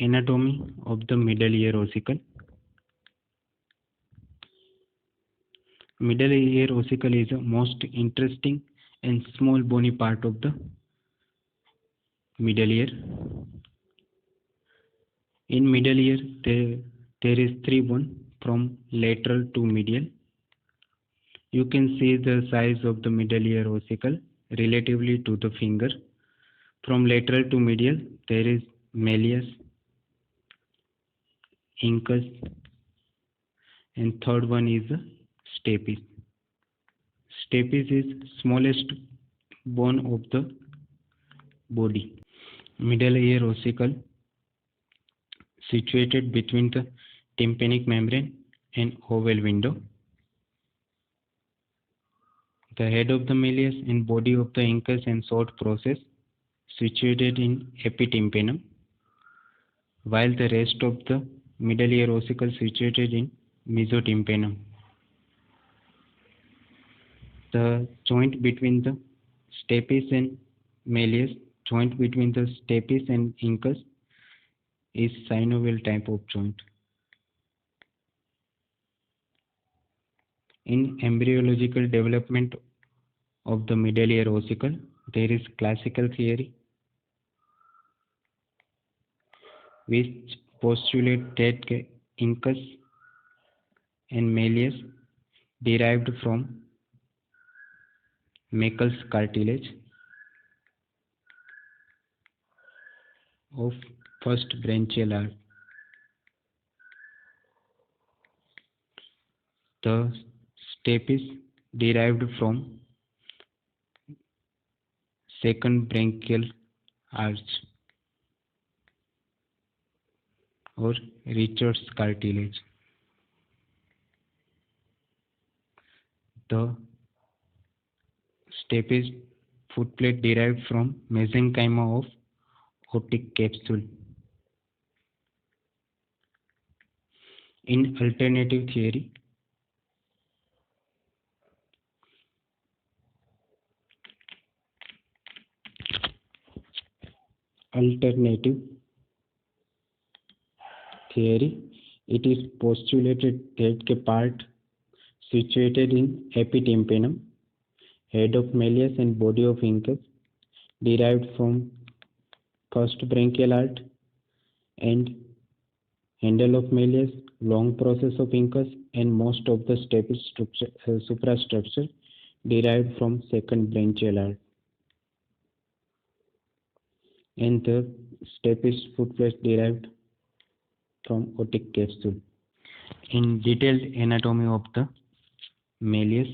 Anatomy of the middle ear ossicle. Middle ear ossicle is the most interesting and small bony part of the middle ear. In middle ear, there is three bone from lateral to medial. You can see the size of the middle ear ossicle relatively to the finger. From lateral to medial, there is malleus, incus, and third one is the stapes. Stapes is smallest bone of the body. Middle ear ossicle situated between the tympanic membrane and oval window. The head of the malleus and body of the incus and short process situated in epitympanum, while the rest of the middle ear ossicle situated in mesotympanum. The joint between the stapes and malleus, joint between the stapes and incus, is synovial type of joint. In embryological development of the middle ear ossicle, there is classical theory which postulate that incus and malleus derived from Meckel's cartilage of first branchial arch. The stapes derived from second branchial arch or Richard's cartilage. The stapes footplate derived from mesenchyma of otic capsule. In alternative theory, it is postulated that the part situated in epitympanum, head of malleus and body of incus, derived from first branchial arch, and handle of malleus, long process of incus, and most of the suprastructure derived from second branchial arch, and the stapes footplate derived from otic capsule. In detailed anatomy of the malleus,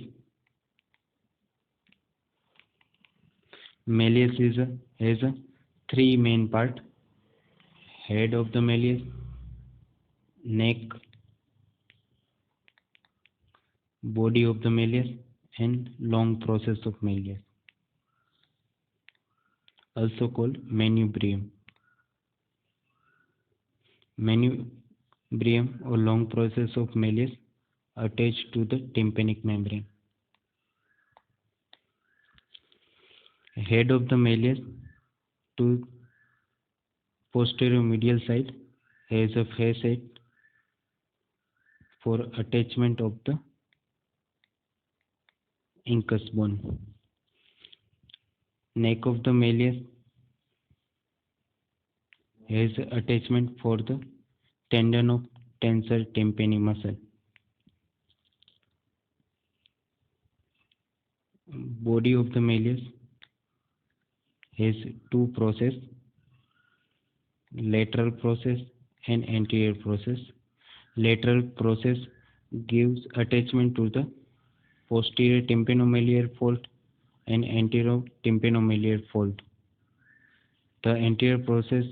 has a three main part: head of the malleus, neck, body of the malleus, and long process of malleus, also called manubrium. Manubrium or long process of malleus attached to the tympanic membrane. Head of the malleus to posterior medial side has a facet for attachment of the incus bone. Neck of the malleus has attachment for the tendon of tensor tympani muscle. Body of the malleus has two processes, lateral process and anterior process. Lateral process gives attachment to the posterior tympanomallear fold and anterior tympanomallear fold. The anterior process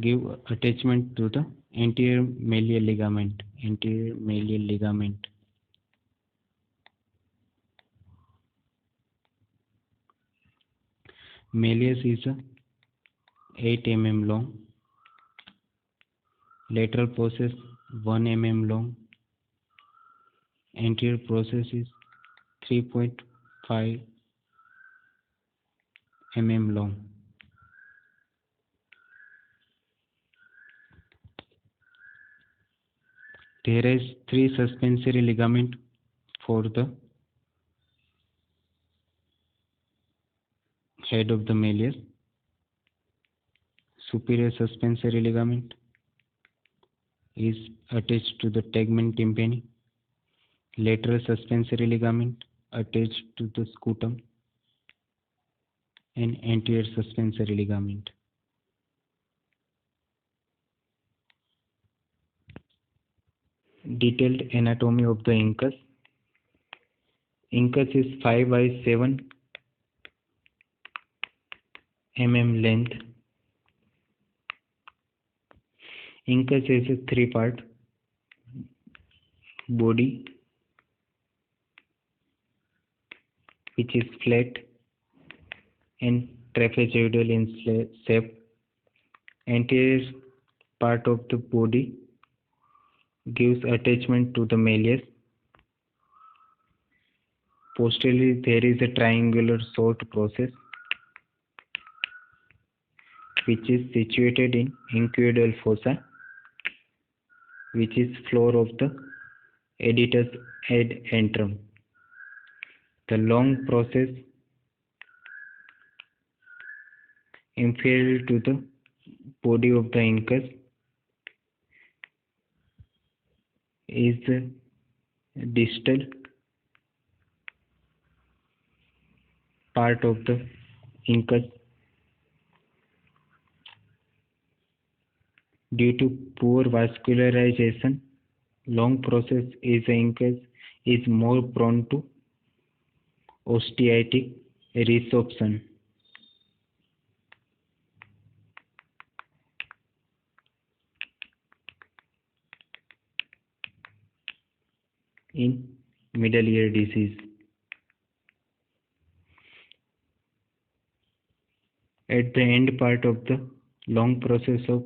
gives attachment to the anterior malleal ligament. Malleus is 8 mm long. Lateral process 1 mm long. Anterior process is 3.5 mm long. There is 3 suspensory ligament for the head of the malleus. Superior suspensory ligament is attached to the tegmen tympani. Lateral suspensory ligament attached to the scutum, and anterior suspensory ligament. Detailed anatomy of the incus. Incus is 5 by 7 mm length. Incus is a 3-part body which is flat and trapezoidal in shape. Anterior part of the body gives attachment to the malleus. Posteriorly, there is a triangular short process which is situated in inguinal fossa, which is floor of the adytus ad antrum. The long process inferior to the body of the incus is the distal part of the incus. Due to poor vascularization, long process is the incus is more prone to osteitic resorption. In middle ear disease. At the end part of the long process of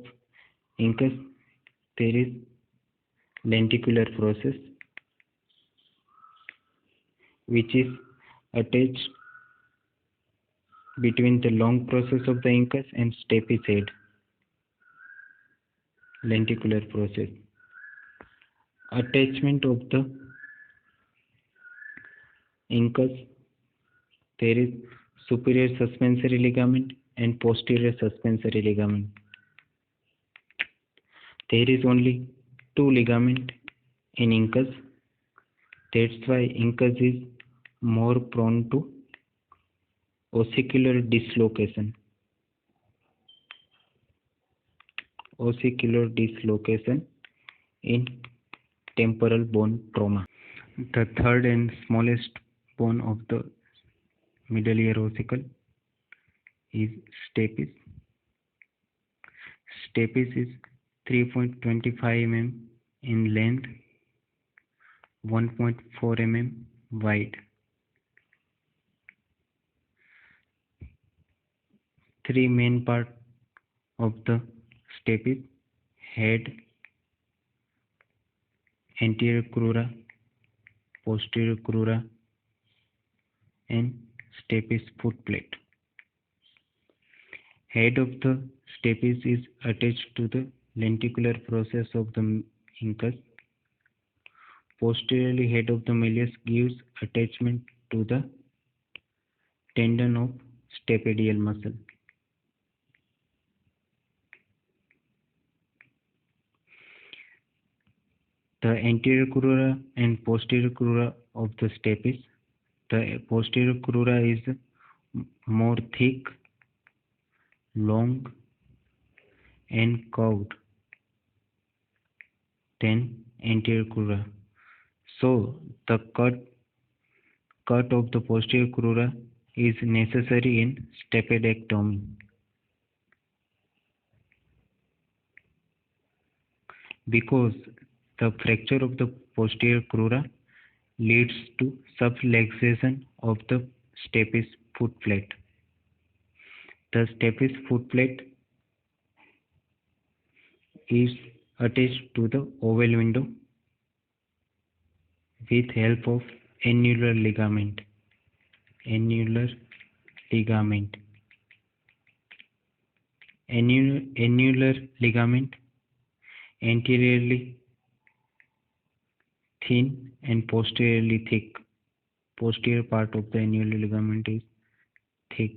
incus, there is lenticular process which is attached between the long process of the incus and stapes head. Lenticular process. Attachment of the incus, there is superior suspensory ligament and posterior suspensory ligament. There is only 2 ligaments in incus. That's why incus is more prone to ossicular dislocation. Ossicular dislocation in temporal bone trauma. The third and smallest bone of the middle ear ossicle is stapes. Stapes is 3.25 mm in length, 1.4 mm wide. 3 main parts of the stapes: head, anterior crura, posterior crura, and stapes footplate. Head of the stapes is attached to the lenticular process of the incus. Posteriorly, head of the malleus gives attachment to the tendon of stapedial muscle. The anterior crura and posterior crura of the stapes. The posterior crura is more thick, long, and curved than anterior crura. So the cut of the posterior crura is necessary in stapedectomy. Because the fracture of the posterior crura leads to subluxation of the stapes footplate. The stapes footplate is attached to the oval window with help of annular ligament. Annular ligament. Annular ligament anteriorly thin and posteriorly thick. Posterior part of the annular ligament is thick.